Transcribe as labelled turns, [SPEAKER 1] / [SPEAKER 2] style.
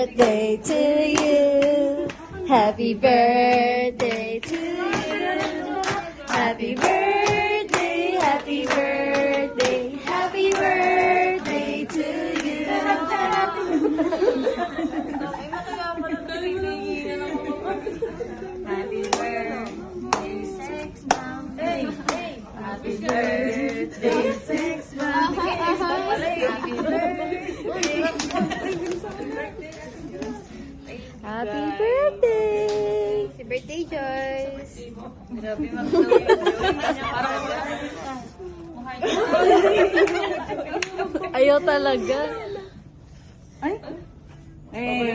[SPEAKER 1] birthday to you. Happy birthday to you. Happy birthday, happy birthday, happy birthday to you. Happy birthday, sex mom. Hey, hey. Happy birthday, sex mom. Happy birthday. Happy birthday. Happy birthday, Joyce. Grabe
[SPEAKER 2] Ayaw talaga.
[SPEAKER 3] Ay? Eh,